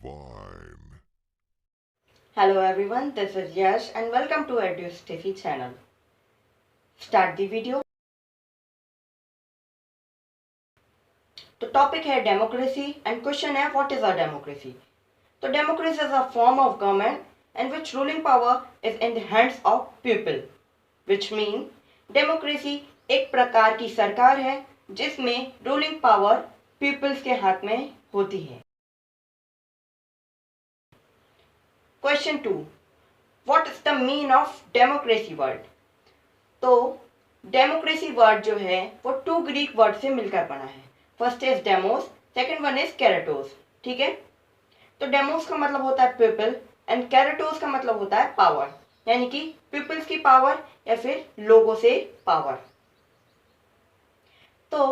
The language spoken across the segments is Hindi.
Divine. Hello everyone, this is Yash and welcome to EduStiffy channel. Start the video. तो टॉपिक है डेमोक्रेसी एंड क्वेश्चन है व्हाट इज अ डेमोक्रेसी. तो democracy is a form of government and which ruling power is in the hands of people, which mean democracy एक प्रकार की सरकार है जिसमें रूलिंग पावर पीपल्स के हाथ में होती है. Question 2, what is the mean of democracy word. तो डेमोक्रेसी वर्ड जो है वो 2 ग्रीक वर्ड से मिलकर बना है. First is demos, second one is kratos. ठीक है. तो डेमोस का मतलब होता है पीपल एंड कैरेटोस का मतलब होता है पावर, यानी कि पीपल्स की पावर या फिर लोगों से पावर. तो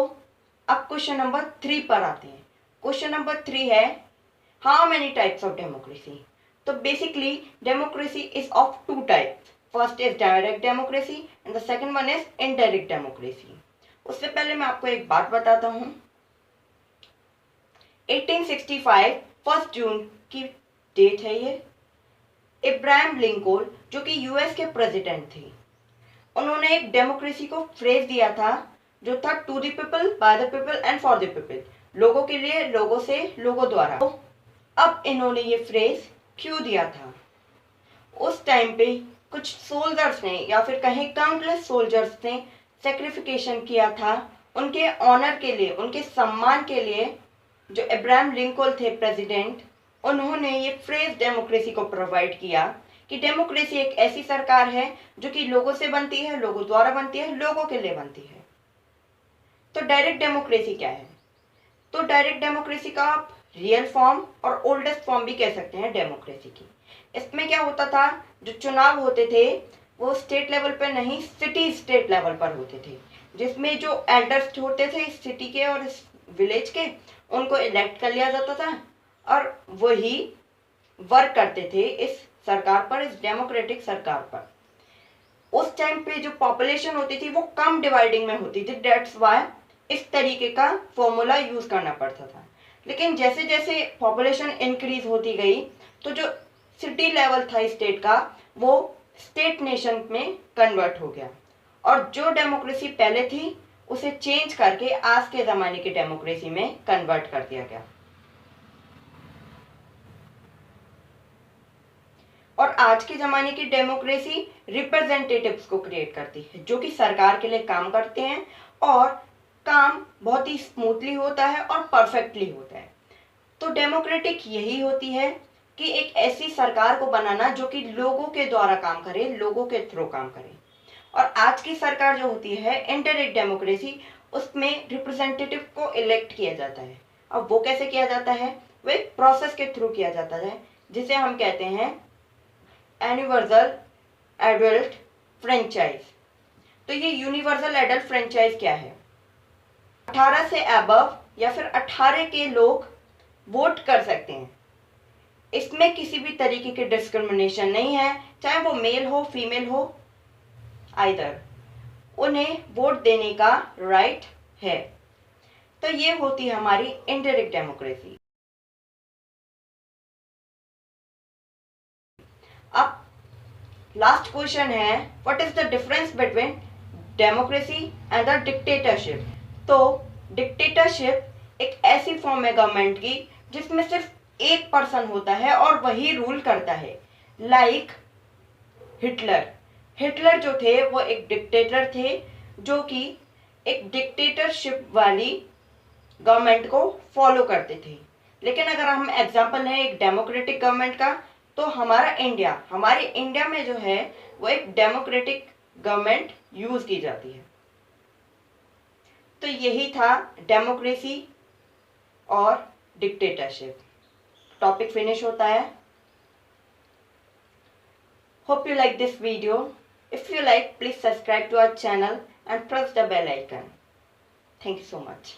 अब क्वेश्चन नंबर 3 पर आते हैं. क्वेश्चन नंबर 3 है how many types of democracy. तो basically democracy is of 2 types. First is direct democracy and the second one is indirect democracy. उससे पहले मैं आपको एक बात बताता हूं. 1865 1 जून की डेट है ये. इब्राहिम लिंकन जो कि यूएस के प्रेसिडेंट थे, उन्होंने एक डेमोक्रेसी को फ्रेज दिया था जो था to the people, by the people and for the people. लोगों के लिए, लोगों से, लोगों द्वारा. तो अब इन्होंने ये फ्रेज क्यों दिया था. उस टाइम पे कुछ सोल्जर्स ने या फिर कहीं काउंटलेस सोल्जर्स ने सेक्रिफिकेशन किया था उनके ऑनर के लिए, उनके सम्मान के लिए. जो इब्राहिम लिंकन थे प्रेसिडेंट, उन्होंने ये फ्रेज डेमोक्रेसी को प्रोवाइड किया कि डेमोक्रेसी एक ऐसी सरकार है जो कि लोगों से बनती है, लोगों द्वारा बनती है, लोगों के लिए बनती है. तो डायरेक्ट डेमोक्रेसी क्या है. तो डायरेक्ट डेमोक्रेसी का आप रियल फॉर्म और ओल्डेस्ट फॉर्म भी कह सकते हैं डेमोक्रेसी की. इसमें क्या होता था, जो चुनाव होते थे वो स्टेट लेवल पर नहीं, सिटी स्टेट लेवल पर होते थे, जिसमें जो एल्डर्स होते थे इस सिटी के और इस विलेज के, उनको इलेक्ट कर लिया जाता था और वही वर्क करते थे इस सरकार पर, इस डेमोक्रेटिक सरकार पर. उस टाइम पे जो पॉपुलेशन होती थी वो कम डिवाइडिंग में होती थी, दैट्स व्हाई इस तरीके का फॉर्मूला यूज करना पड़ता था. लेकिन जैसे जैसे पॉपुलेशन इंक्रीज होती गई तो जो सिटी लेवल था स्टेट का वो स्टेट नेशन में कन्वर्ट हो गया और जो डेमोक्रेसी पहले थी उसे चेंज करके आज के ज़माने की डेमोक्रेसी में कन्वर्ट कर दिया गया. और आज के ज़माने की डेमोक्रेसी रिप्रेजेंटेटिव्स को क्रिएट करती है जो कि सरकार के लिए काम करते हैं और काम बहुत ही स्मूथली होता है और परफेक्टली होता है. तो डेमोक्रेटिक यही होती है कि एक ऐसी सरकार को बनाना जो कि लोगों के द्वारा काम करे, लोगों के थ्रू काम करे. और आज की सरकार जो होती है इनडायरेक्ट डेमोक्रेसी, उसमें रिप्रेजेंटेटिव को इलेक्ट किया जाता है. अब वो कैसे किया जाता है, वो एक प्रोसेस के थ्रू किया जाता है जिसे हम कहते हैं यूनिवर्सल एडल्ट फ्रेंचाइज. तो ये यूनिवर्सल एडल्ट फ्रेंचाइज क्या है. 18 से अबव या फिर 18 के लोग वोट कर सकते हैं. इसमें किसी भी तरीके की डिस्क्रिमिनेशन नहीं है, चाहे वो मेल हो फीमेल हो, आइदर उन्हें वोट देने का राइट है. तो ये होती है हमारी इनडायरेक्ट डेमोक्रेसी. अब लास्ट क्वेश्चन है what is the difference between democracy and the dictatorship. तो डिक्टेटरशिप एक ऐसी फॉर्म है गवर्नमेंट की जिसमें सिर्फ एक पर्सन होता है और वही रूल करता है. Like Hitler. हिटलर जो थे वो एक डिक्टेटर थे जो कि एक डिक्टेटरशिप वाली गवर्नमेंट को फॉलो करते थे. लेकिन अगर हम एग्जांपल है एक डेमोक्रेटिक गवर्नमेंट का, तो हमारे इंडिया में जो है वो एक डेमोक्रेटिक गवर्नमेंट यूज की जाती है. तो यही था डेमोक्रेसी और डिक्टेटरशिप. टॉपिक फिनिश होता है. Hope you like this video. If you like, please subscribe to our channel and press the bell icon. Thank you so much.